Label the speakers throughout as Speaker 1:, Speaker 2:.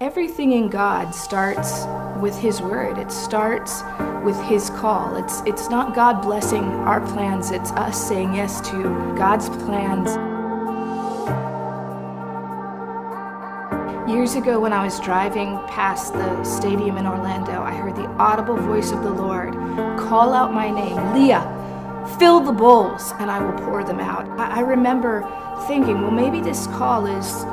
Speaker 1: Everything in God starts with His word. It starts with His call. It's not God blessing our plans. It's us saying yes to God's plans. Years ago, when I was driving past the stadium in Orlando, I heard the audible voice of the Lord call out my name, Leah, fill the bowls and I will pour them out. I remember thinking, well, maybe this call is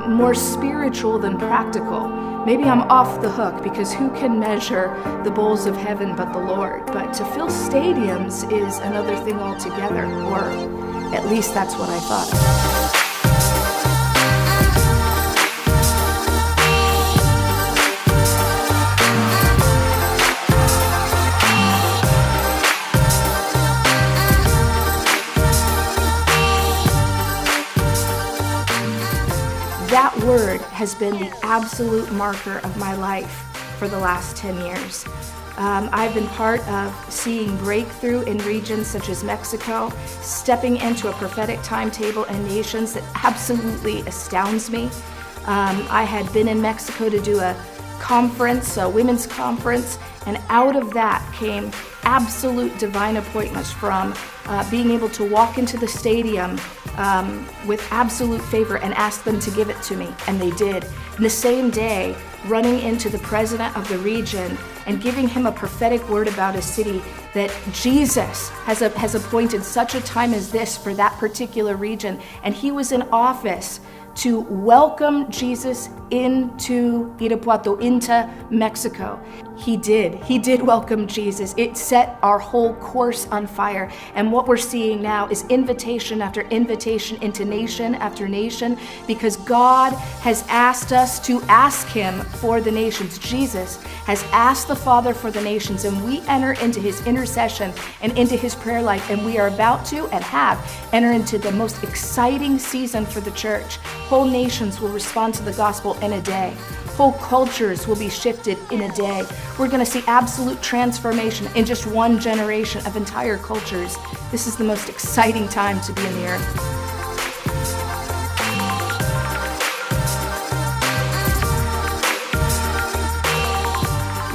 Speaker 1: more spiritual than practical. Maybe I'm off the hook, because who can measure the bowls of heaven but the Lord? But to fill stadiums is another thing altogether, or at least that's what I thought. That word has been the absolute marker of my life for the last 10 years. I've been part of seeing breakthrough in regions such as Mexico, stepping into a prophetic timetable in nations that absolutely astounds me. I had been in Mexico to do a conference, a women's conference, and out of that came absolute divine appointments from being able to walk into the stadium with absolute favor and ask them to give it to me, and they did. And the same day, running into the president of the region and giving him a prophetic word about a city that Jesus has appointed such a time as this for that particular region, and he was in office to welcome Jesus into Irapuato, into Mexico. He did welcome Jesus. It set our whole course on fire. And what we're seeing now is invitation after invitation into nation after nation, because God has asked us to ask him for the nations. Jesus has asked the Father for the nations, and we enter into his intercession and into his prayer life, and we are about to and have entered into the most exciting season for the church. Whole nations will respond to the gospel in a day. Whole cultures will be shifted in a day. We're going to see absolute transformation in just one generation of entire cultures. This is the most exciting time to be in the earth.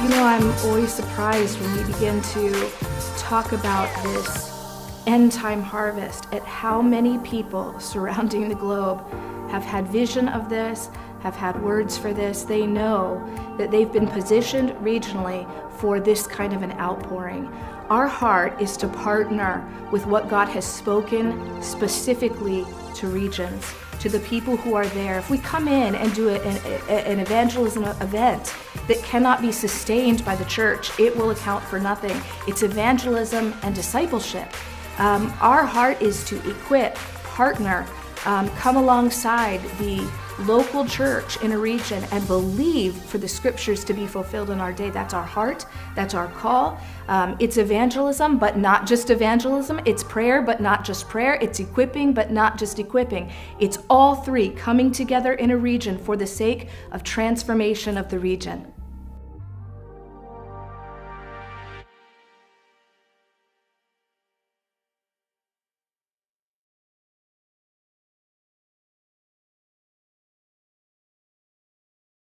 Speaker 1: You know, I'm always surprised when we begin to talk about this end time harvest at how many people surrounding the globe have had vision of this, have had words for this. They know that they've been positioned regionally for this kind of an outpouring. Our heart is to partner with what God has spoken specifically to regions, to the people who are there. If we come in and do an evangelism event that cannot be sustained by the church, it will account for nothing. It's evangelism and discipleship. Our heart is to equip, partner, come alongside the local church in a region and believe for the scriptures to be fulfilled in our day. That's our heart. That's our call. It's evangelism, but not just evangelism. It's prayer, but not just prayer. It's equipping, but not just equipping. It's all three coming together in a region for the sake of transformation of the region.